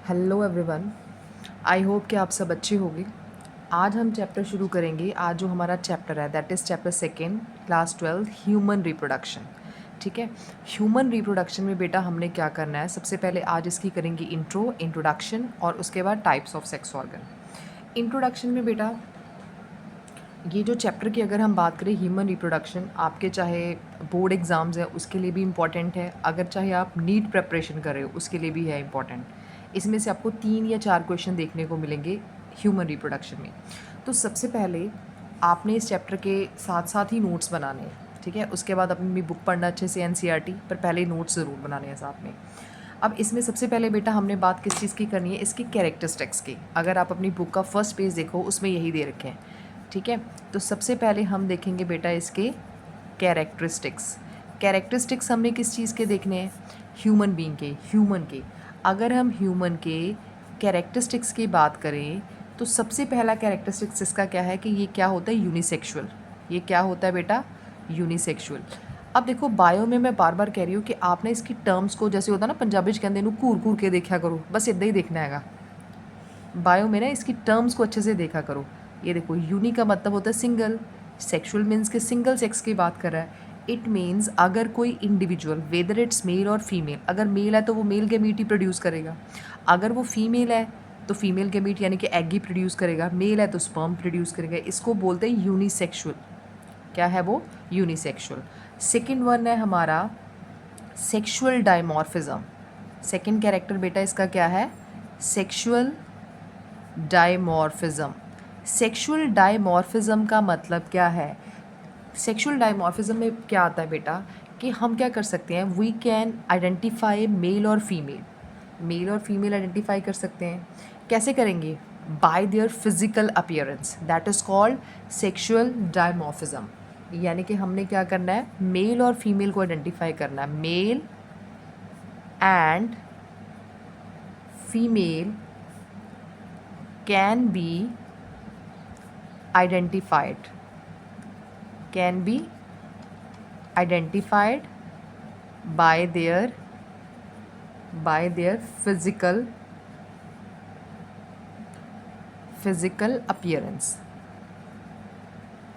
Hello everyone. I hope कि आप सब अच्छे होंगे। आज हम चैप्टर शुरू करेंगे। आज जो हमारा चैप्टर है that is chapter second, class 12, human reproduction. ठीक है। ह्यूमन रिप्रोडक्शन में बेटा हमने क्या करना है, सबसे पहले आज इसकी करेंगे इंट्रोडक्शन और उसके बाद types of sex organ. Introduction में बेटा ये जो चैप्टर की अगर हम बात करें ह्यूमन रिप्रोडक्शन, आपके चाहे बोर्ड एग्ज़ाम्स है उसके लिए भी इम्पॉर्टेंट है, अगर चाहे आप नीट प्रेपरेशन कर रहे हो उसके लिए भी है इम्पॉर्टेंट। इसमें से आपको 3 या 4 क्वेश्चन देखने को मिलेंगे ह्यूमन रिप्रोडक्शन में। तो सबसे पहले आपने इस चैप्टर के साथ साथ ही नोट्स बनाने हैं, ठीक है। उसके बाद अपनी बुक पढ़ना अच्छे से एनसीईआरटी, पर पहले नोट्स ज़रूर बनाने हैं साथ में। अब इसमें सबसे पहले बेटा हमने बात किस चीज़ की करनी है, इसकी कैरेक्टरिस्टिक्स की। अगर आप अपनी बुक का फर्स्ट पेज देखो उसमें यही दे रखे हैं, ठीक है। तो सबसे पहले हम देखेंगे बेटा इसके कैरेक्टरिस्टिक्स। कैरेक्टरिस्टिक्स हमने किस चीज़ के देखने हैं, ह्यूमन बीइंग के, ह्यूमन के। अगर हम ह्यूमन के कैरेक्टरिस्टिक्स की बात करें तो सबसे पहला कैरेक्टरिस्टिक्स इसका क्या है कि ये क्या होता है, यूनिसेक्सुअल। ये क्या होता है बेटा, यूनिसेक्सुअल। अब देखो बायो में मैं बार बार कह रही हूँ कि आपने इसकी टर्म्स को, जैसे होता है ना पंजाबी च कहते हैं घूर घूर के देखा करो, बस इतना ही देखना हैगा। बायो में ना इसकी टर्म्स को अच्छे से देखा करो। ये देखो, यूनी का मतलब होता है सिंगल, सेक्सुअल मीन्स के सिंगल सेक्स की बात कर रहा है। इट मीन्स अगर कोई इंडिविजुअल, वेदर इट्स मेल और फीमेल, अगर मेल है तो वो मेल गैमीट ही प्रोड्यूस करेगा, अगर वो फीमेल है तो फीमेल गैमीट यानी कि एग ही प्रोड्यूस करेगा, मेल है तो स्पर्म प्रोड्यूस करेगा। इसको बोलते हैं यूनिसेक्सुअल। क्या है वो, यूनिसेक्सुअल। सेकेंड वन है हमारा सेक्सुअल डायमॉर्फिज्म। सेकेंड कैरेक्टर बेटा इसका क्या है, सेक्सुअल डायमॉर्फिज्म। सेक्सुअल डायमॉर्फिज्म का मतलब क्या है, सेक्सुअल डायमॉर्फिज्म में क्या आता है बेटा कि हम क्या कर सकते हैं, वी कैन आइडेंटिफाई मेल और फीमेल। मेल और फीमेल आइडेंटिफाई कर सकते हैं। कैसे करेंगे, bye their physical appearance, that is called sexual dimorphism. यानी कि हमने क्या करना है, मेल और फीमेल को आइडेंटिफाई करना है। Mail and female can be identified, can be identified by their physical appearance।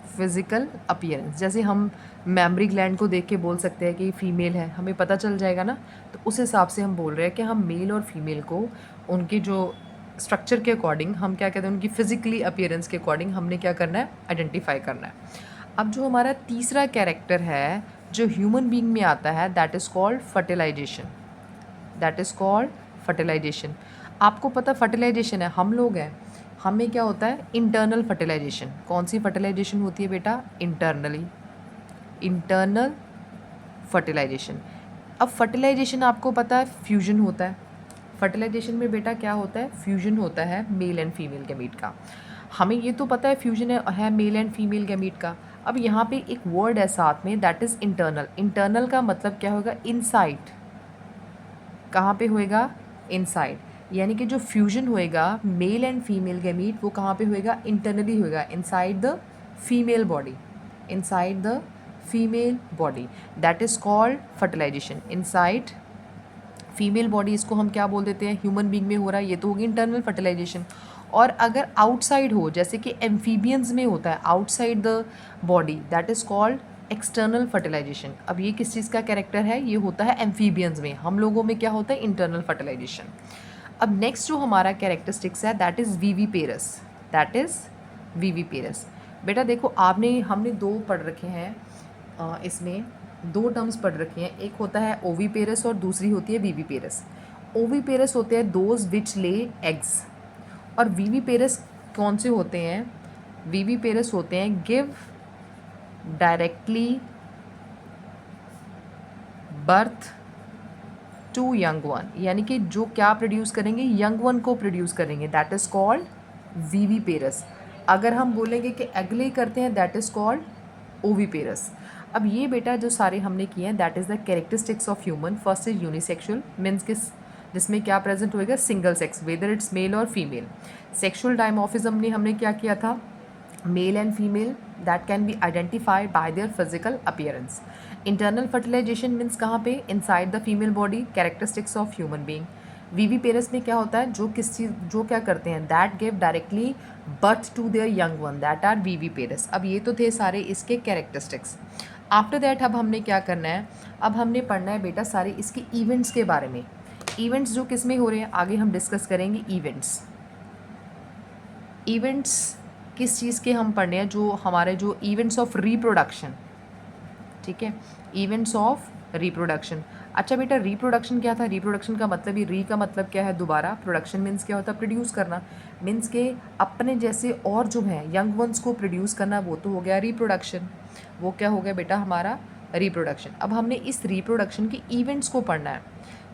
Physical appearance, जैसे हम मेमरी ग्लैंड को देख के बोल सकते हैं कि फ़ीमेल है, हमें पता चल जाएगा ना। तो उस हिसाब से हम बोल रहे हैं कि हम मेल और फीमेल को उनके जो स्ट्रक्चर के अकॉर्डिंग हम क्या कहते हैं, उनकी फ़िज़िकली अपीयरेंस के अकॉर्डिंग हमने क्या करना है, आइडेंटिफाई करना है। अब जो हमारा तीसरा कैरेक्टर है जो ह्यूमन बीइंग में आता है, that is called fertilization. That is called fertilization. आपको पता फर्टिलाइजेशन है, हम लोग हैं, हमें क्या होता है, इंटरनल फर्टिलाइजेशन। कौन सी फर्टिलाइजेशन होती है बेटा, इंटरनली, इंटरनल फर्टिलाइजेशन। अब फर्टिलाइजेशन आपको पता है फ्यूजन होता है। फर्टिलाइजेशन में बेटा क्या होता है, फ्यूजन होता है मेल एंड फीमेल गैमीट का। हमें ये तो पता है फ्यूजन है मेल एंड फीमेल गैमीट का। अब यहाँ पे एक वर्ड है साथ में, दैट इज़ इंटरनल। इंटरनल का मतलब क्या होगा, इनसाइड। कहाँ पे होएगा, इनसाइड। यानी कि जो फ्यूजन होएगा मेल एंड फीमेल गैमीट, वो कहाँ पे होएगा, इंटरनली होएगा, inside the female body, inside the female body. That is called fertilization, inside female body. इसको हम क्या बोल देते हैं, ह्यूमन बीइंग में हो रहा है, ये तो होगी इंटरनल फर्टिलाइजेशन। और अगर आउटसाइड हो, जैसे कि एम्फीबियंस में होता है, outside the body, that is called external fertilization. अब ये किस चीज़ का कैरेक्टर है, ये होता है एम्फीबियंस में। हम लोगों में क्या होता है, इंटरनल फर्टिलाइजेशन। अब नेक्स्ट जो हमारा कैरेक्टरिस्टिक्स है that is viviparous, that is viviparous. बेटा देखो आपने, हमने दो पढ़ रखे हैं, इसमें दो टर्म्स पढ़ रखी हैं। एक होता है ओवीपेरस और दूसरी होती है वीवीपेरस। ओवीपेरस होते हैं दोज विच ले एग्स, और वीवीपेरस कौन से होते हैं, वीवीपेरस होते हैं give directly birth to young one. यानी कि जो क्या प्रोड्यूस करेंगे, यंग वन को प्रोड्यूस करेंगे, दैट इज़ कॉल्ड वीवीपेरस। अगर हम बोलेंगे कि अगले करते हैं, दैट इज़ कॉल्ड ओवीपेरस। अब ये बेटा जो सारे हमने किए हैं, that is the characteristics of human. First is unisexual, means किस, जिसमें क्या प्रेजेंट होएगा, single sex, whether it's male और फीमेल। सेक्सुअल डायमॉर्फिज्म ने हमने क्या किया था, male and female that can be identified by their physical appearance. Internal fertilization means कहाँ पे, inside the female body, characteristics of human being. Viviparous में क्या होता है, जो क्या करते हैं, that give directly birth to their young one, that are viviparous. अब ये तो थे सारे इसके कैरेक्टरिस्टिक्स। आफ्टर दैट अब हमने क्या करना है, अब हमने पढ़ना है बेटा सारे इसके इवेंट्स के बारे में। इवेंट्स जो किस में हो रहे हैं आगे हम डिस्कस करेंगे। इवेंट्स किस चीज़ के हम पढ़ने हैं, जो हमारे जो इवेंट्स ऑफ रिप्रोडक्शन, ठीक है, इवेंट्स ऑफ रिप्रोडक्शन। अच्छा बेटा रिप्रोडक्शन क्या था, रिप्रोडक्शन का मतलब ही, री का मतलब क्या है दोबारा, प्रोडक्शन मीन्स क्या होता है, प्रोड्यूस करना, मीन्स के अपने जैसे और जो है यंग वंस को प्रोड्यूस करना, वो तो हो गया रिप्रोडक्शन, वो क्या हो गया बेटा हमारा रिप्रोडक्शन। अब हमने इस रिप्रोडक्शन के इवेंट्स को पढ़ना है,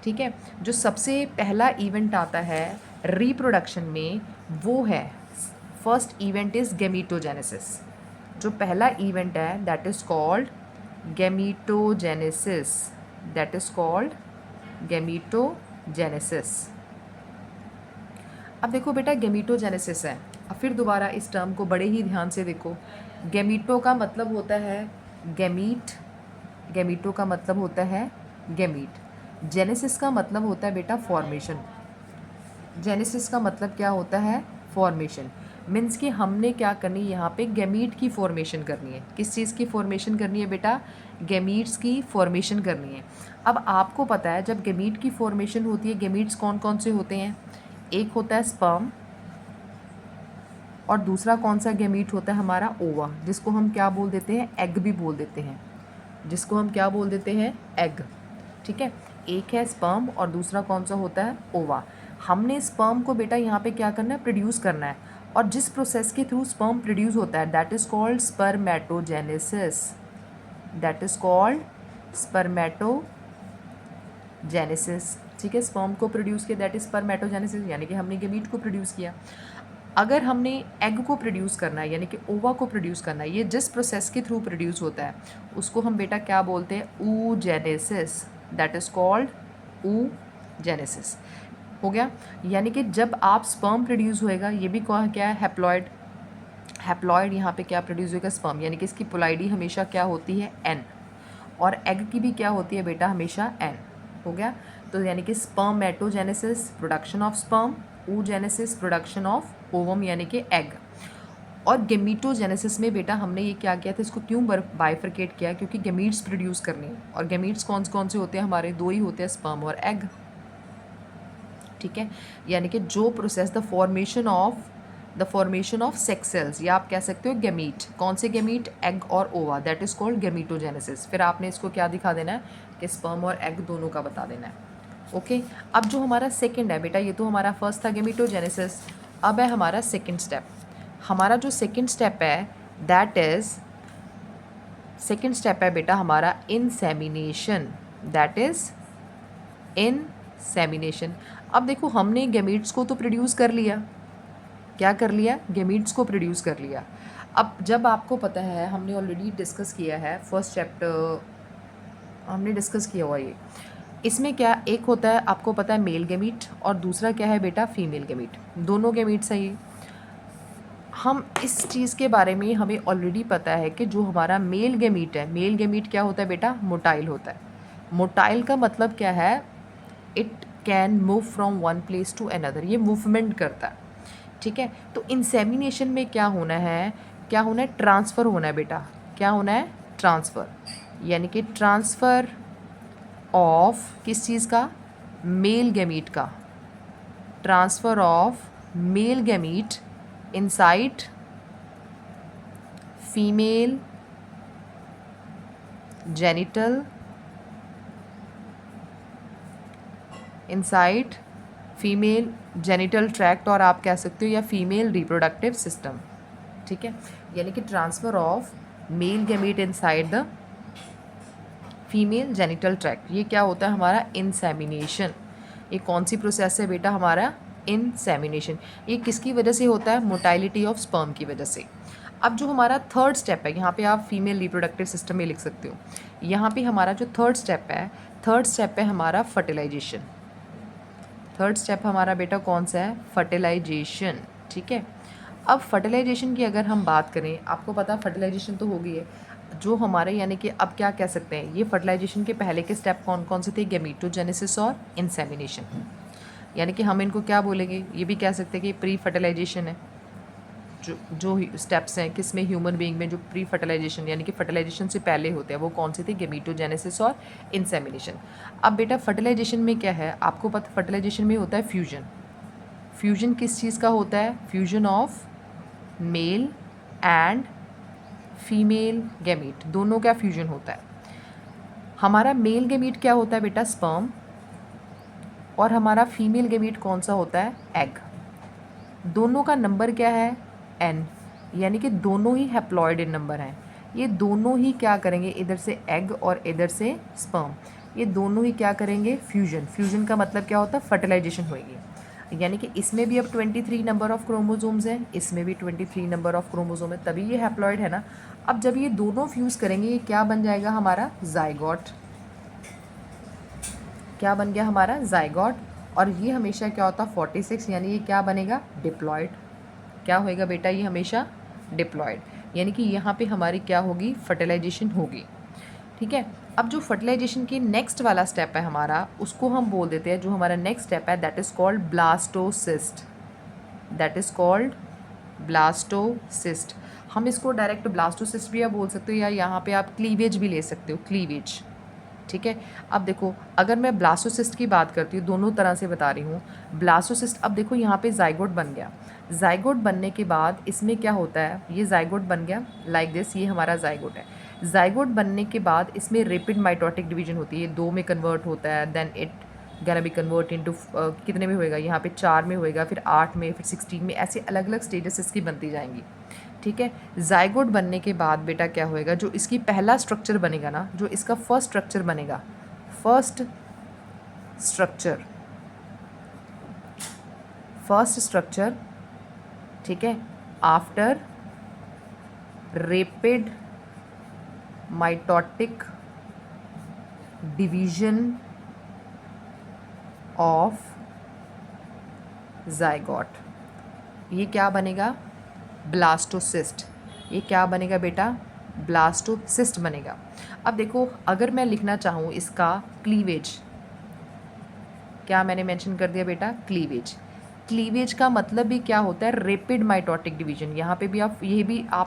ठीक है। जो सबसे पहला इवेंट आता है रिप्रोडक्शन में वो है, फर्स्ट इवेंट इज़ गैमीटोजेनेसिस। जो पहला इवेंट है that is called gametogenesis, that is called gametogenesis. अब देखो बेटा गैमीटोजेनेसिस है, अब फिर दोबारा इस टर्म को बड़े ही ध्यान से देखो। गैमीटो का मतलब होता है गैमीट, गैमीटो का मतलब होता है गैमीट। जेनेसिस का मतलब होता है बेटा फॉर्मेशन, जेनेसिस का मतलब क्या होता है, फॉर्मेशन। मीन्स कि हमने क्या करनी है यहाँ पे, गैमीट की फॉर्मेशन करनी है। किस चीज़ की फॉर्मेशन करनी है बेटा, गैमीट्स की फॉर्मेशन करनी है। अब आपको पता है जब गैमीट की फॉर्मेशन होती है, गैमीट्स कौन कौन से होते हैं, एक होता है स्पर्म और दूसरा कौन सा गैमीट होता है हमारा, ओवा, जिसको हम क्या बोल देते हैं, एग भी बोल देते हैं, जिसको हम क्या बोल देते हैं, एग, ठीक है। एक है स्पर्म और दूसरा कौन सा होता है, ओवा। हमने स्पर्म को बेटा यहाँ पे क्या करना है, प्रोड्यूस करना है, और जिस प्रोसेस के थ्रू स्पर्म प्रोड्यूस होता है that is called spermatogenesis, that is called spermatogenesis, ठीक है। स्पर्म को प्रोड्यूस किया दैट इज़ स्पर्मेटोजेनेसिस, यानी कि हमने गैमीट को प्रोड्यूस किया। अगर हमने एग को प्रोड्यूस करना है यानी कि ओवा को प्रोड्यूस करना है, ये जिस प्रोसेस के थ्रू प्रोड्यूस होता है उसको हम बेटा क्या बोलते हैं, oogenesis, that is called oogenesis, हो गया। यानी कि जब आप स्पर्म प्रोड्यूस होएगा, ये भी क्या है, हैप्लॉइड, हैप्लॉइड यहाँ पे क्या प्रोड्यूस होएगा, स्पर्म, यानी कि इसकी पोलाइडी हमेशा क्या होती है, एन, और एग की भी क्या होती है बेटा, हमेशा एन, हो गया। तो यानी कि spermatogenesis production of sperm, oogenesis production of ovum यानी कि एग, और गैमीटोजेनेसिस में बेटा हमने ये क्या किया था, इसको क्यों बाइफरकेट किया, क्योंकि गैमीट्स प्रोड्यूस करने हैं, और गैमीट्स कौन कौन से होते हैं हमारे, दो ही होते हैं, स्पर्म और एग, ठीक है। यानी कि जो process the formation of sex cells, या आप कह सकते हो गैमीट, कौन से गैमीट, एग और ओवा, दैट इज़ कॉल्ड गैमीटोजेनेसिस। फिर आपने इसको क्या दिखा देना है कि स्पर्म और एग दोनों का बता देना है, ओके। अब जो हमारा सेकंड है बेटा, ये तो हमारा फर्स्ट था गैमीटोजेनेसिस, अब है हमारा सेकंड स्टेप। हमारा जो सेकंड स्टेप है दैट इज़, सेकंड स्टेप है बेटा हमारा इंसेमिनेशन, दैट इज़ इंसेमिनेशन। अब देखो हमने गैमीट्स को तो प्रोड्यूस कर लिया, क्या कर लिया, गैमीट्स को प्रोड्यूस कर लिया। अब जब आपको पता है, हमने ऑलरेडी डिस्कस किया है, फर्स्ट चैप्टर हमने डिस्कस किया हुआ ये, इसमें क्या एक होता है आपको पता है मेल गैमीट, और दूसरा क्या है बेटा फीमेल गैमीट, दोनों गैमीट्स हैं ये। हम इस चीज़ के बारे में हमें ऑलरेडी पता है कि जो हमारा मेल गैमीट है, मेल गैमीट क्या होता है बेटा, मोटाइल होता है। मोटाइल का मतलब क्या है, it can move from one place to another, ये मूवमेंट करता है, ठीक है। तो इंसेमिनेशन में क्या होना है, क्या होना है, ट्रांसफ़र होना है बेटा, क्या होना है, ट्रांसफ़र, यानी कि ट्रांसफ़र ऑफ किस चीज़ का, मेल गैमीट का, transfer of male gamete inside female genital, inside female genital tract, और आप कह सकते हो या फीमेल रिप्रोडक्टिव सिस्टम, ठीक है। यानी कि transfer of male gamete inside the female genital tract, ये क्या होता है हमारा, इंसेमिनेशन। ये कौन सी प्रोसेस है बेटा हमारा, इंसेमिनेशन। ये किसकी वजह से होता है, मोटाइलिटी ऑफ स्पर्म की वजह से। अब जो हमारा थर्ड स्टेप है, यहाँ पे आप फीमेल रिप्रोडक्टिव सिस्टम में लिख सकते हो, यहाँ पे हमारा जो थर्ड स्टेप है, थर्ड स्टेप है हमारा फर्टिलाइजेशन। थर्ड स्टेप हमारा बेटा कौन सा है, फर्टिलाइजेशन, ठीक है। अब फर्टिलाइजेशन की अगर हम बात करें, आपको पता फर्टिलाइजेशन तो हो गई है, जो हमारे यानी कि अब क्या कह सकते हैं, ये फर्टिलाइजेशन के पहले के स्टेप कौन कौन से थे, गैमीटोजेनेसिस और इंसेमिनेशन। यानी कि हम इनको क्या बोलेंगे, ये भी कह सकते हैं कि प्री फर्टिलाइजेशन है। जो स्टेप्स हैं किस में, ह्यूमन बीइंग में, जो प्री फर्टिलाइजेशन यानी कि फर्टिलाइजेशन से पहले होते हैं, वो कौन से थे, गेमीटोजेनेसिस और इंसेमिनेशन। अब बेटा फर्टिलाइजेशन में क्या है, आपको पता फर्टिलाइजेशन में होता है फ्यूजन। फ्यूजन किस चीज़ का होता है, fusion of male and female gamete, दोनों का फ्यूजन होता है। हमारा मेल गैमीट क्या होता है बेटा, स्पर्म, और हमारा फीमेल गैमीट कौन सा होता है, एग। दोनों का नंबर क्या है, n, यानी कि दोनों ही हैप्लॉइड इन नंबर हैं। ये दोनों ही क्या करेंगे, इधर से एग और इधर से स्पर्म, ये दोनों ही क्या करेंगे, फ्यूजन। फ्यूजन का मतलब क्या होता है, फर्टिलाइजेशन होएगी। यानी कि इसमें भी अब 23 नंबर ऑफ क्रोमोजोम्स हैं, इसमें भी 23 नंबर ऑफ क्रोमोजोम है, तभी ये हैप्लॉइड है ना। अब जब ये दोनों फ्यूज़ करेंगे, ये क्या बन जाएगा हमारा, जाइगोट। क्या बन गया हमारा, जाइगोट। और ये हमेशा क्या होता है, 46, यानी ये क्या बनेगा, डिप्लॉयड। क्या होएगा बेटा, ये हमेशा डिप्लॉयड, यानी कि यहाँ पे हमारी क्या होगी, फर्टिलाइजेशन होगी। ठीक है। अब जो फर्टिलाइजेशन की नेक्स्ट वाला स्टेप है हमारा, उसको हम बोल देते हैं, जो हमारा नेक्स्ट स्टेप है that is called blastocyst. That is called blastocyst. हम इसको डायरेक्ट ब्लास्टोसिस्ट भी आप बोल सकते हो, या यहाँ पे आप क्लीवेज भी ले सकते हो, क्लीवेज। ठीक है। अब देखो, अगर मैं ब्लास्टोसिस्ट की बात करती हूँ, दोनों तरह से बता रही हूँ। ब्लास्टोसिस्ट, अब देखो यहाँ पे जाइगोट बन गया। जाइगोट बनने के बाद इसमें क्या होता है, ये जाइगोट बन गया लाइक दिस, ये हमारा जाइगोट है। जाइगोट बनने के बाद इसमें रेपिड माइटोटिक डिवीजन होती है, 2 में कन्वर्ट होता है, then it gonna be convert into कितने में होएगा, यहाँ पे 4 में होएगा, फिर 8 में, फिर 16 में, ऐसे अलग अलग स्टेजेस इसकी बनती जाएंगी। ठीक है। जाइगोट बनने के बाद बेटा क्या होएगा, जो इसकी पहला स्ट्रक्चर बनेगा ना, जो इसका फर्स्ट स्ट्रक्चर बनेगा, फर्स्ट स्ट्रक्चर, फर्स्ट स्ट्रक्चर, ठीक है, after rapid mitotic division of zygote, ये क्या बनेगा, ब्लास्टोसिस्ट। ये क्या बनेगा बेटा, ब्लास्टोसिस्ट बनेगा। अब देखो, अगर मैं लिखना चाहूँ इसका क्लीवेज, क्या मैंने मेंशन कर दिया बेटा, क्लीवेज। क्लीवेज का मतलब भी क्या होता है, रेपिड माइटोटिक डिवीजन। यहाँ पे भी आप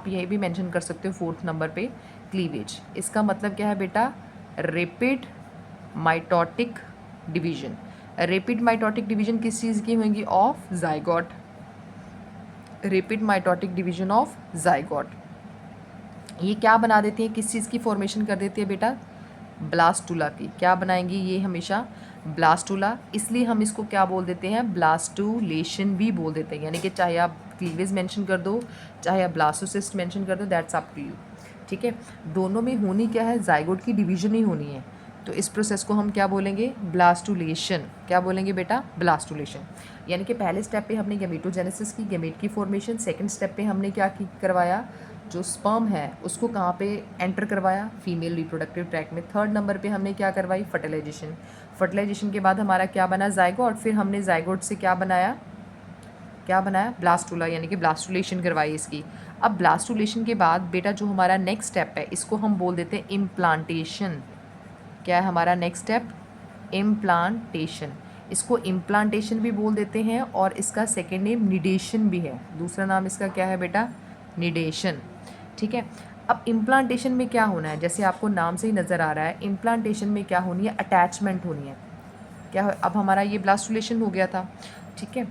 यही भी मेंशन कर सकते हो 4th नंबर पे, क्लीवेज। इसका मतलब क्या है बेटा, rapid mitotic division. Rapid mitotic division किस चीज़ की होंगी, of zygote. Rapid mitotic division of zygote, ये क्या बना देती है, किस चीज़ की फॉर्मेशन कर देती है बेटा, ब्लास्टूला की। क्या बनाएंगी ये हमेशा, ब्लास्टूला। इसलिए हम इसको क्या बोल देते हैं, ब्लास्टूलेशन भी बोल देते हैं। यानी कि चाहे आप क्लीवेज मेंशन कर दो, चाहे आप ब्लास्टोसिस्ट मेंशन कर दो, दैट्स अप टू यू। ठीक है। दोनों में होनी क्या है, जाइगोट की डिवीजन ही होनी है। तो इस प्रोसेस को हम क्या बोलेंगे, ब्लास्टुलेशन। क्या बोलेंगे बेटा, ब्लास्टुलेशन। यानी कि पहले स्टेप पे हमने गैमेटोजेनेसिस की, गैमेट की फॉर्मेशन। सेकंड स्टेप पे हमने क्या करवाया, जो स्पर्म है उसको कहाँ पे एंटर करवाया, फीमेल रिप्रोडक्टिव ट्रैक में। थर्ड नंबर पे हमने क्या करवाई, फर्टिलाइजेशन। फर्टिलाइजेशन के बाद हमारा क्या बना, जाइगोट। फिर हमने जाइगोट से क्या बनाया, ब्लास्टूला, यानी कि ब्लास्टुलेशन करवाई इसकी। अब ब्लास्टुलेशन के बाद बेटा जो हमारा नेक्स्ट स्टेप है, इसको हम बोल देते हैं इम्प्लांटेशन। क्या है हमारा नेक्स्ट स्टेप, इम्प्लांटेशन। इसको इम्प्लांटेशन भी बोल देते हैं, और इसका सेकेंड नेम निडेशन भी है। दूसरा नाम इसका क्या है बेटा, निडेशन। ठीक है। अब इम्प्लांटेशन में क्या होना है, जैसे आपको नाम से ही नज़र आ रहा है, इम्प्लांटेशन में क्या होनी है, अटैचमेंट होनी है। क्या हो, अब हमारा ये ब्लास्टुलेशन हो गया था। ठीक है।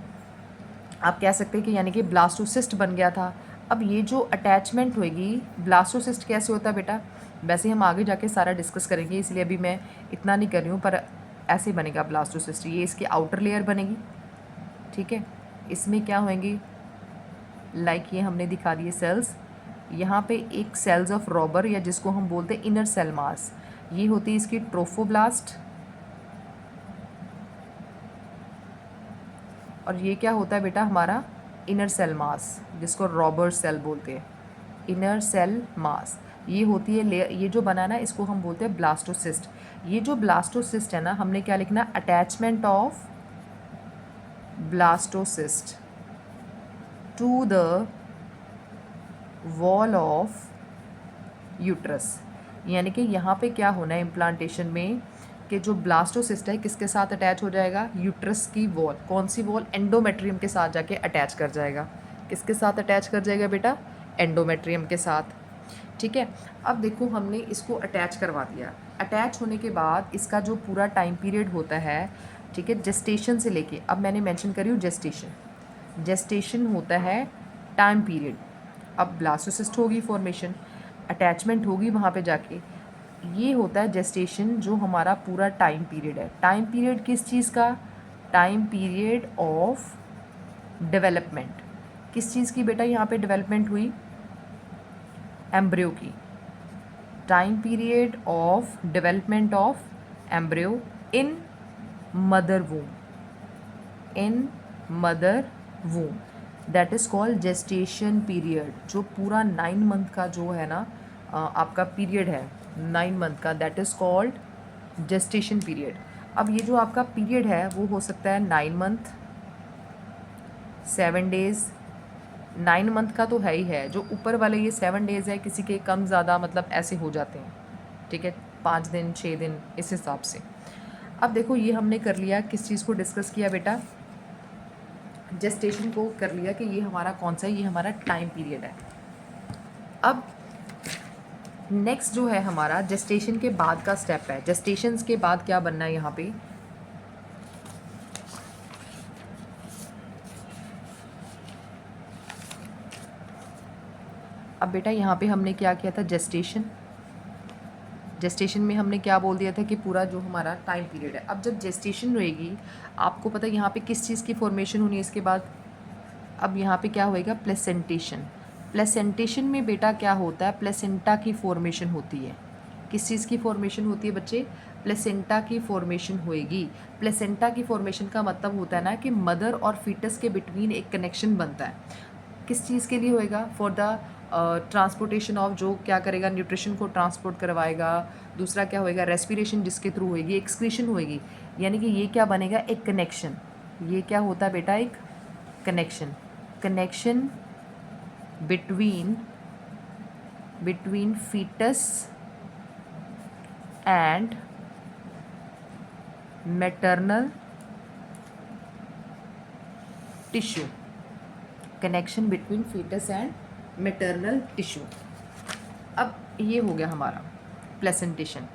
आप कह सकते हैं कि यानी कि ब्लास्टोसिस्ट बन गया था। अब ये जो अटैचमेंट होएगी, ब्लास्टोसिस्ट कैसे होता है बेटा, वैसे हम आगे जाके सारा डिस्कस करेंगे, इसलिए अभी मैं इतना नहीं कर रही हूँ, पर ऐसे बनेगा ब्लास्टोसिस्ट। ये इसकी आउटर लेयर बनेगी। ठीक है। इसमें क्या होंगी, लाइक ये हमने दिखा दिए सेल्स। यहाँ पे एक सेल्स ऑफ रॉबर, या जिसको हम बोलते हैं इनर सेल मास, ये होती है इसकी ट्रोफोब्लास्ट। और ये क्या होता है बेटा हमारा, इनर सेल मास, जिसको रॉबर सेल बोलते हैं, इनर सेल मास। ये होती है लेयर, ये जो बना ना, इसको हम बोलते हैं ब्लास्टोसिस्ट। ये जो ब्लास्टोसिस्ट है ना, हमने क्या लिखना, attachment of blastocyst to the wall of uterus. यानी कि यहाँ पे क्या होना है इम्प्लांटेशन में, कि जो ब्लास्टोसिस्ट है किसके साथ अटैच हो जाएगा, यूट्रस की वॉल, कौन सी वॉल, एंडोमेट्रियम के साथ जाके अटैच कर जाएगा। किसके साथ अटैच कर जाएगा बेटा, एंडोमेट्रियम के साथ। ठीक है, अब देखो हमने इसको अटैच करवा दिया। अटैच होने के बाद इसका जो पूरा टाइम पीरियड होता है, ठीक है, जेस्टेशन से लेके, अब मैंने मेंशन करी हूँ जेस्टेशन, जेस्टेशन होता है टाइम पीरियड। अब ब्लास्टोसिस्ट होगी फॉर्मेशन, अटैचमेंट होगी वहाँ पे जाके, ये होता है जेस्टेशन, जो हमारा पूरा टाइम पीरियड है। टाइम पीरियड किस चीज़ का, टाइम पीरियड ऑफ डेवलपमेंट। किस चीज़ की बेटा यहाँ पे डेवलपमेंट हुई, एम्ब्रियो की। Time period of development of embryo in mother womb, in mother womb, that is called gestation period. जो पूरा 9 मंथ का जो है ना आपका पीरियड है 9 मंथ का, that is called gestation period. अब ये जो आपका पीरियड है वो हो सकता है 9 मंथ, 7 डेज़, 9 मंथ का तो है ही है, जो ऊपर वाले ये 7 डेज़ है, किसी के कम ज़्यादा मतलब ऐसे हो जाते हैं, ठीक है, 5 दिन 6 दिन इस हिसाब से। अब देखो ये हमने कर लिया, किस चीज़ को डिस्कस किया बेटा, जेस्टेशन को कर लिया कि ये हमारा कौन सा है, ये हमारा टाइम पीरियड है। अब नेक्स्ट जो है हमारा जेस्टेशन के बाद का स्टेप है। जेस्टेशन के बाद क्या बनना है यहाँ पे, अब बेटा यहाँ पे हमने क्या किया था, जेस्टेशन, जेस्टेशन में हमने क्या बोल दिया था कि पूरा जो हमारा टाइम पीरियड है। अब जब जेस्टेशन रहेगी, आपको पता है यहाँ पे किस चीज़ की फॉर्मेशन होनी है इसके बाद, अब यहाँ पे क्या होएगा, प्लेसेंटेशन। प्लेसेंटेशन में बेटा क्या होता है, प्लेसेंटा की फॉर्मेशन होती है। किस चीज़ की फॉर्मेशन होती है बच्चे, प्लेसेंटा की फॉर्मेशन होएगी। प्लेसेंटा की फॉर्मेशन का मतलब होता है ना कि मदर और फीटस के बिटवीन एक कनेक्शन बनता है। किस चीज़ के लिए होएगा, फॉर द ट्रांसपोर्टेशन ऑफ, जो क्या करेगा, न्यूट्रिशन को ट्रांसपोर्ट करवाएगा। दूसरा क्या होएगा, रेस्पिरेशन जिसके थ्रू होएगी, एक्सक्रीशन होएगी। यानी कि ये क्या बनेगा, एक कनेक्शन। ये क्या होता है बेटा, एक connection, connection between foetus and maternal tissue, connection between foetus and maternal tissue. अब ये हो गया हमारा प्लेसेंटेशन।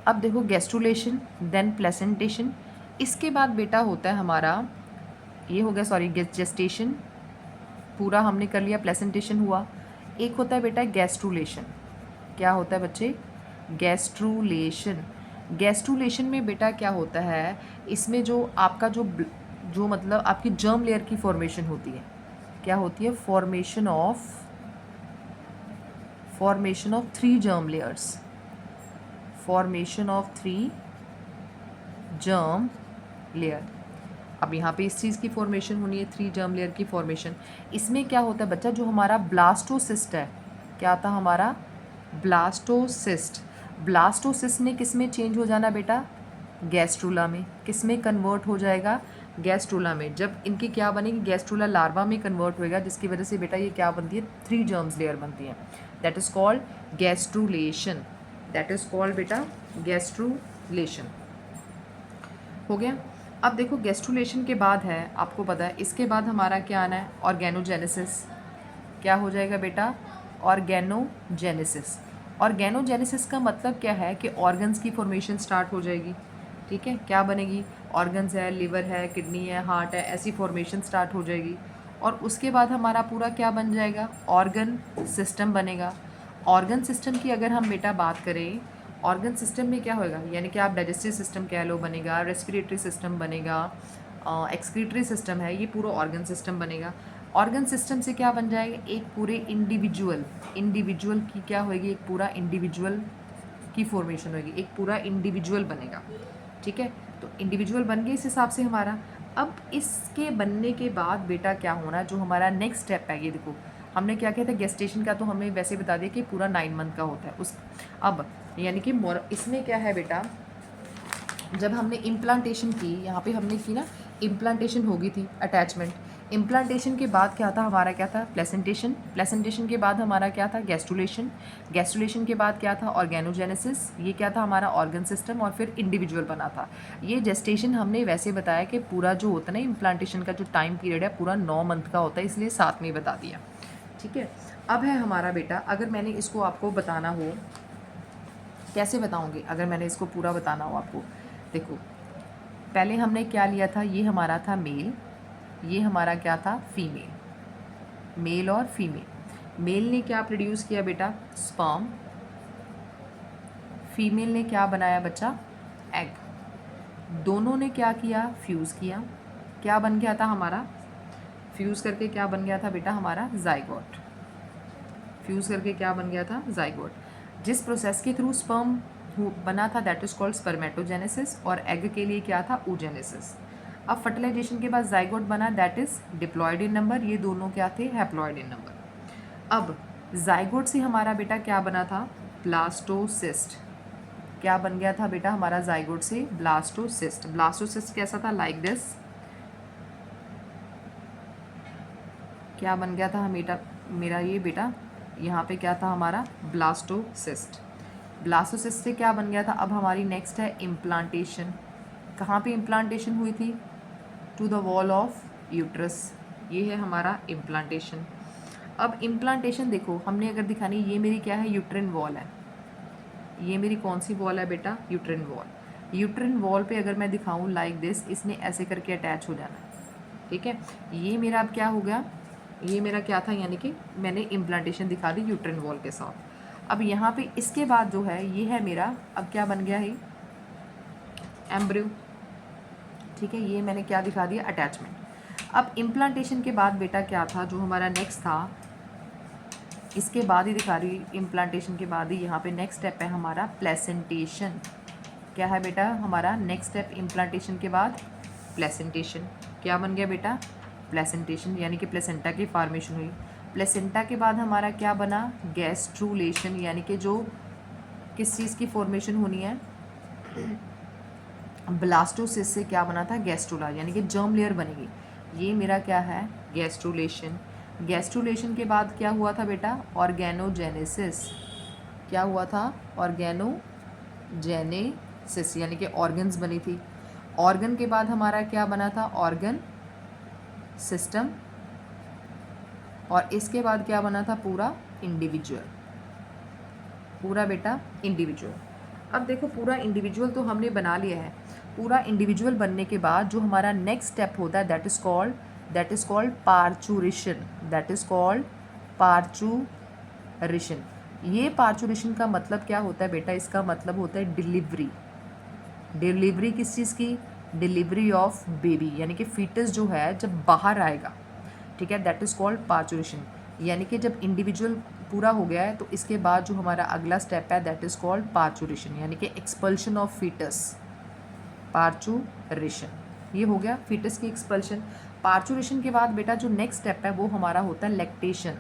अब देखो गैस्ट्रुलेशन, देन प्लेसेंटेशन, इसके बाद बेटा होता है हमारा, ये हो गया सॉरी जेस्टेशन, पूरा हमने कर लिया, प्लेसेंटेशन हुआ। एक होता है बेटा गैस्ट्रुलेशन। क्या होता है बच्चे, गैस्ट्रुलेशन। गैस्ट्रुलेशन में बेटा क्या होता है, इसमें जो आपका जो मतलब आपकी जर्म लेयर की फॉर्मेशन होती है, क्या होती है, formation of 3 germ layers, formation of 3 germ layer. अब यहाँ पे इस चीज़ की फॉर्मेशन होनी है, 3 जर्म लेयर की फॉर्मेशन। इसमें क्या होता है बच्चा, जो हमारा ब्लास्टोसिस्ट है, क्या था हमारा ब्लास्टोसिस्ट, ब्लास्टोसिस्ट ने किस में चेंज हो जाना बेटा, गैस्ट्रुला में। किस में कन्वर्ट हो जाएगा, गैस्ट्रुला में। जब इनकी क्या बनेगी, गैस्ट्रुला लार्वा में कन्वर्ट होएगा, जिसकी वजह से बेटा ये क्या बनती है, 3 जर्म्स लेयर बनती है, that is called gastrulation, that is called बेटा गैस्ट्रुलेशन। हो गया। अब देखो गैस्ट्रुलेशन के बाद है, आपको पता है इसके बाद हमारा क्या आना है, ऑर्गेनोजेनेसिस। क्या हो जाएगा बेटा, ऑर्गेनोजेनेसिस। ऑर्गेनोजेनेसिस का मतलब क्या है कि ऑर्गन्स की फॉर्मेशन स्टार्ट हो जाएगी, ठीक है, क्या बनेगी, ऑर्गन्स है, लिवर है, किडनी है, हार्ट है, ऐसी फॉर्मेशन स्टार्ट हो जाएगी। और उसके बाद हमारा पूरा क्या बन जाएगा, ऑर्गन सिस्टम बनेगा। ऑर्गन सिस्टम की अगर हम बेटा बात करें, ऑर्गन सिस्टम में क्या होएगा, यानी कि आप डाइजेस्टिव सिस्टम कह लो बनेगा, रेस्पिरेटरी सिस्टम बनेगा, एक्सक्रीटरी सिस्टम है, ये पूरा ऑर्गन सिस्टम बनेगा। ऑर्गन सिस्टम से क्या बन जाएगा, एक पूरे इंडिविजुअल की क्या होएगी, एक पूरा इंडिविजुअल की फॉर्मेशन होगी, एक पूरा इंडिविजुअल बनेगा, ठीक है। तो इंडिविजुअल बन गए इस हिसाब से हमारा। अब इसके बनने के बाद बेटा क्या होना, जो हमारा नेक्स्ट स्टेप है, ये देखो हमने क्या किया था, गेस्टेशन का तो हमने वैसे बता दिया कि पूरा 9 मंथ का होता है उस। अब यानी कि इसमें क्या है बेटा, जब हमने इम्प्लांटेशन की, यहाँ पे हमने की ना, इम्प्लांटेशन होगी थी, अटैचमेंट। इम्प्लांटेशन के बाद क्या था हमारा, क्या था, प्लेसेंटेशन। प्लेसेंटेशन के बाद हमारा क्या था, गैस्ट्रुलेशन। गैस्ट्रुलेशन के बाद क्या था, ऑर्गेनोजेनेसिस। ये क्या था हमारा, ऑर्गन सिस्टम। और फिर इंडिविजुअल बना था। ये जेस्टेशन हमने वैसे बताया कि पूरा जो होता है ना इम्प्लांटेशन का जो टाइम पीरियड है पूरा 9 मंथ का होता है, इसलिए साथ में बता दिया। ठीक है, अब है हमारा बेटा, अगर मैंने इसको आपको बताना हो, कैसे बताऊँगी अगर मैंने इसको पूरा बताना हो आपको। देखो, पहले हमने क्या लिया था, ये हमारा था मेल, ये हमारा क्या था, फीमेल। मेल और फीमेल। मेल ने क्या प्रोड्यूस किया बेटा, स्पर्म। फीमेल ने क्या बनाया बच्चा, एग। दोनों ने क्या किया, फ्यूज़ किया। क्या बन गया था हमारा, फ्यूज़ करके क्या बन गया था बेटा हमारा, जाइगोट। फ्यूज़ करके क्या बन गया था, जाइगोट। जिस प्रोसेस के थ्रू स्पर्म बना था दैट इज़ कॉल्ड स्पर्मेटोजेनेसिस, और एग के लिए क्या था, oogenesis। अब फर्टिलाइजेशन के बाद जाइगोट बना that is diploid in number, ये दोनों क्या थे, हैप्लॉयड इन नंबर। अब जाइगोट से हमारा बेटा क्या बना था, ब्लास्टोसिस्ट। क्या बन गया था बेटा हमारा जाइगोट से, ब्लास्टोसिस्ट। ब्लास्टोसिस्ट कैसा था, लाइक दिस। क्या बन गया था मेरा ये बेटा, यहाँ पे क्या था हमारा, ब्लास्टोसिस्ट। ब्लास्टोसिस्ट से क्या बन गया था, अब हमारी नेक्स्ट है इम्प्लांटेशन। कहाँ पे इम्प्लांटेशन हुई थी, to the wall of uterus. ये है हमारा इम्प्लांटेशन। अब इम्प्लांटेशन देखो, हमने अगर दिखानी, ये मेरी क्या है, यूट्रिन वॉल है। ये मेरी कौन सी वॉल है बेटा, यूट्रिन वॉल। यूट्रिन वॉल पे अगर मैं दिखाऊं लाइक दिस, इसने ऐसे करके अटैच हो जाना है। ठीक है, ये मेरा अब क्या हो गया, ये मेरा क्या था, यानी कि मैंने इम्प्लांटेशन दिखा दी यूट्रिन वॉल के साथ। अब यहाँ पे इसके बाद जो है ये है मेरा, अब क्या बन गया है, एम्ब्रियो। ठीक है, ये मैंने क्या दिखा दिया, अटैचमेंट। अब इम्प्लांटेशन के बाद बेटा क्या था, जो हमारा नेक्स्ट था, इसके बाद ही दिखा रही, इम्प्लांटेशन के बाद ही यहाँ पे नेक्स्ट स्टेप है हमारा प्लेसेंटेशन। क्या है बेटा हमारा नेक्स्ट स्टेप इम्प्लांटेशन के बाद, प्लेसेंटेशन। क्या बन गया बेटा, प्लेसेंटेशन, यानी कि प्लेसेंटा की फॉर्मेशन हुई। प्लेसेंटा के बाद हमारा क्या बना, गैस्ट्रुलेशन, यानी कि जो किस चीज़ की फॉर्मेशन होनी है, ब्लास्टोसिस्ट से क्या बना था, गैस्ट्रोला, यानी कि जर्म लेयर बनेगी। ये मेरा क्या है, गैस्ट्रुलेशन। गैस्ट्रुलेशन के बाद क्या हुआ था बेटा, ऑर्गेनोजेनेसिस। क्या हुआ था, ऑर्गेनोजेनेसिस, यानी कि ऑर्गन्स बनी थी। ऑर्गन के बाद हमारा क्या बना था, ऑर्गन सिस्टम। और इसके बाद क्या बना था, पूरा इंडिविजुअल। पूरा बेटा इंडिविजुअल। अब देखो, पूरा इंडिविजुअल तो हमने बना लिया है। पूरा इंडिविजुअल बनने के बाद जो हमारा नेक्स्ट स्टेप होता है that is called parturition. That is called parturition. ये पार्चुरेशन का मतलब क्या होता है बेटा, इसका मतलब होता है डिलीवरी। डिलीवरी किस चीज़ की, डिलीवरी ऑफ बेबी, यानी कि फीटस जो है जब बाहर आएगा। ठीक है, दैट इज़ कॉल्ड पार्चुरेशन। यानी कि जब इंडिविजुअल पूरा हो गया है तो इसके बाद जो हमारा अगला स्टेप है दैट इज़ कॉल्ड पार्चुरेशन, यानी कि एक्सपल्शन ऑफ फीटस। पार्चुरेशन ये हो गया फीटस की एक्सपल्शन। पार्चुरेशन के बाद बेटा जो नेक्स्ट स्टेप है वो हमारा होता है लैक्टेशन।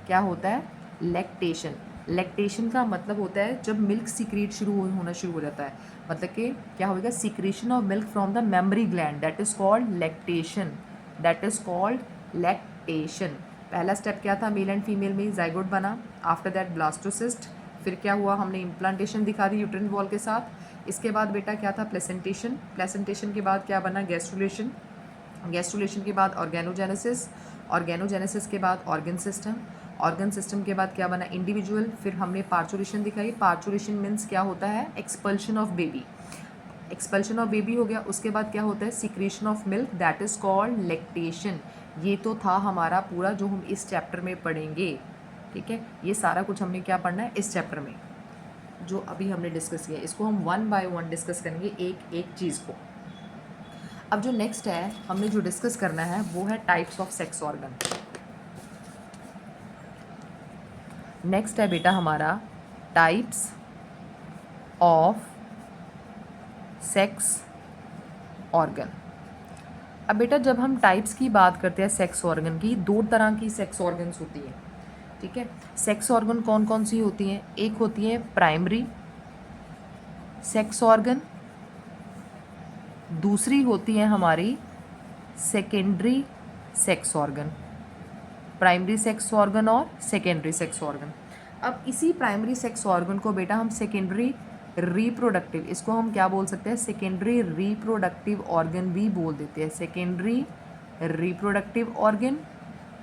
क्या होता है, लैक्टेशन। लैक्टेशन का मतलब होता है जब मिल्क सीक्रेट होना शुरू हो जाता है, मतलब कि क्या होगा, secretion of milk from the mammary gland, that is called lactation. That is called lactation. पहला स्टेप क्या था, मेल एंड फीमेल में जाइगोट बना, आफ्टर दैट ब्लास्टोसिस्ट, फिर क्या हुआ, हमने इम्प्लांटेशन दिखा दी यूट्रिन वॉल के साथ। इसके बाद बेटा क्या था, प्लेसेंटेशन। प्लेसेंटेशन के बाद क्या बना, गैस्ट्रुलेशन। गैस्ट्रुलेशन के बाद ऑर्गेनोजेनेसिस। ऑर्गेनोजेनेसिस के बाद ऑर्गन सिस्टम। ऑर्गन सिस्टम के बाद क्या बना, इंडिविजुअल। फिर हमने पार्चुरेशन दिखाई। पार्चुरेशन मीन्स क्या होता है, expulsion of baby. Expulsion of baby हो गया। उसके बाद क्या होता है, secretion of milk, that is called lactation. ये तो था हमारा पूरा जो हम इस चैप्टर में पढ़ेंगे। ठीक है, ये सारा कुछ हमने क्या पढ़ना है इस चैप्टर में, जो अभी हमने डिस्कस किया। इसको हम 1 बाय 1 डिस्कस करेंगे, एक एक चीज़ को। अब जो नेक्स्ट है हमने जो डिस्कस करना है वो है types of sex organ. Next है बेटा हमारा टाइप्स ऑफ सेक्स ऑर्गन। अब बेटा जब हम टाइप्स की बात करते हैं सेक्स ऑर्गन की, 2 तरह की सेक्स ऑर्गन्स होती हैं। ठीक है, सेक्स ऑर्गन कौन कौन सी होती हैं, एक होती है प्राइमरी सेक्स ऑर्गन, दूसरी होती है हमारी secondary sex organ, primary sex organ और सेकेंडरी सेक्स ऑर्गन। अब इसी प्राइमरी सेक्स ऑर्गन को बेटा हम सेकेंडरी रिप्रोडक्टिव, इसको हम क्या बोल सकते हैं, सेकेंडरी रिप्रोडक्टिव ऑर्गन भी बोल देते हैं, सेकेंडरी रिप्रोडक्टिव ऑर्गन।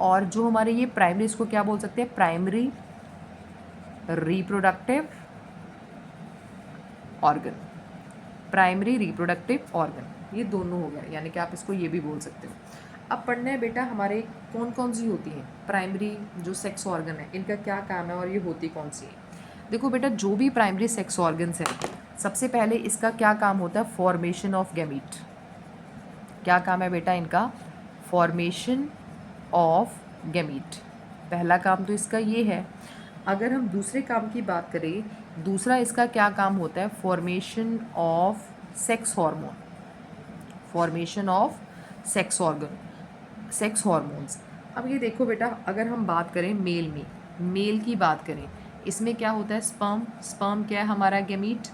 और जो हमारे ये प्राइमरी, इसको क्या बोल सकते हैं, primary reproductive organ, primary reproductive organ, ये दोनों हो गए, यानी कि आप इसको ये भी बोल सकते हो। अब पढ़ना है बेटा हमारे कौन कौन सी होती हैं प्राइमरी जो सेक्स ऑर्गन है, इनका क्या काम है और ये होती कौन सी है। देखो बेटा, जो भी प्राइमरी सेक्स ऑर्गन्स हैं, सबसे पहले इसका क्या काम होता है, फॉर्मेशन ऑफ गैमीट। क्या काम है बेटा इनका, फॉर्मेशन ऑफ गैमीट, पहला काम तो इसका ये है। अगर हम दूसरे काम की बात करें, दूसरा इसका क्या काम होता है, formation of sex hormone, formation of sex organ, sex hormones. अब ये देखो बेटा, अगर हम बात करें मेल में, मेल की बात करें, इसमें क्या होता है, स्पर्म, स्पर्म क्या है हमारा, गैमीट।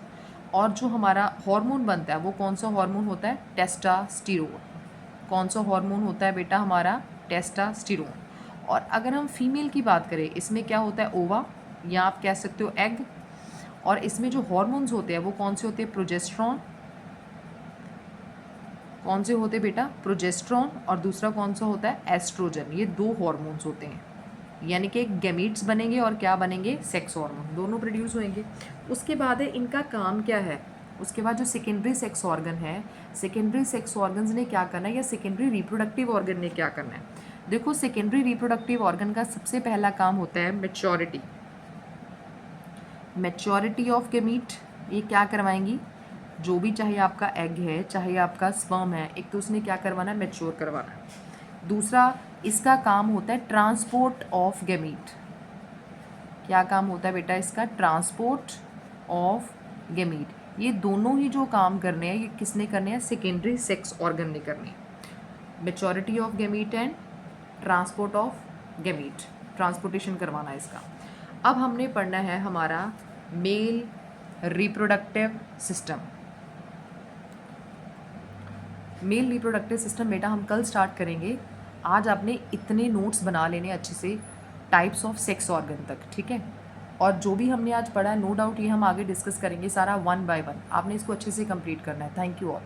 और जो हमारा हार्मोन बनता है वो कौन सा हार्मोन होता है, टेस्टोस्टेरोन। कौन सा हार्मोन होता है बेटा हमारा, टेस्टोस्टेरोन। और अगर हम फीमेल की बात करें, इसमें क्या होता है, ओवा, या आप कह सकते हो एग। और इसमें जो हार्मोन्स होते हैं वो कौन से होते हैं, प्रोजेस्टेरॉन। कौन से होते हैं बेटा, प्रोजेस्टेरॉन, और दूसरा कौन सा होता है, एस्ट्रोजन। ये दो हार्मोन्स होते हैं, यानी कि गैमीट्स बनेंगे और क्या बनेंगे, सेक्स हार्मोन, दोनों प्रोड्यूस होंगे। उसके बाद है इनका काम क्या है, उसके बाद जो सेकेंडरी सेक्स ऑर्गन है, सेकेंडरी सेक्स ऑर्गन्स ने क्या करना है, या सेकेंडरी रिप्रोडक्टिव ऑर्गन ने क्या करना है। देखो, सेकेंडरी रिप्रोडक्टिव ऑर्गन का सबसे पहला काम होता है मैच्योरिटी, मैच्योरिटी ऑफ गैमीट। ये क्या करवाएंगी, जो भी चाहे आपका एग है चाहे आपका स्पर्म है, एक तो उसने क्या करवाना है, मैच्योर करवाना है। दूसरा इसका काम होता है ट्रांसपोर्ट ऑफ गैमीट। क्या काम होता है बेटा इसका, ट्रांसपोर्ट ऑफ गैमीट। ये दोनों ही जो काम करने हैं, ये किसने करने हैं, सेकेंडरी सेक्स ऑर्गन ने करने हैं। Maturity of gamete and transport of gamete, transportation करवाना है इसका। अब हमने पढ़ना है हमारा male reproductive system. Male reproductive system बेटा हम कल स्टार्ट करेंगे। आज आपने इतने नोट्स बना लेने अच्छे से, टाइप्स ऑफ सेक्स ऑर्गन तक, ठीक है। और जो भी हमने आज पढ़ा है, नो डाउट ये हम आगे डिस्कस करेंगे सारा 1 by 1। आपने इसको अच्छे से कंप्लीट करना है। Thank you all.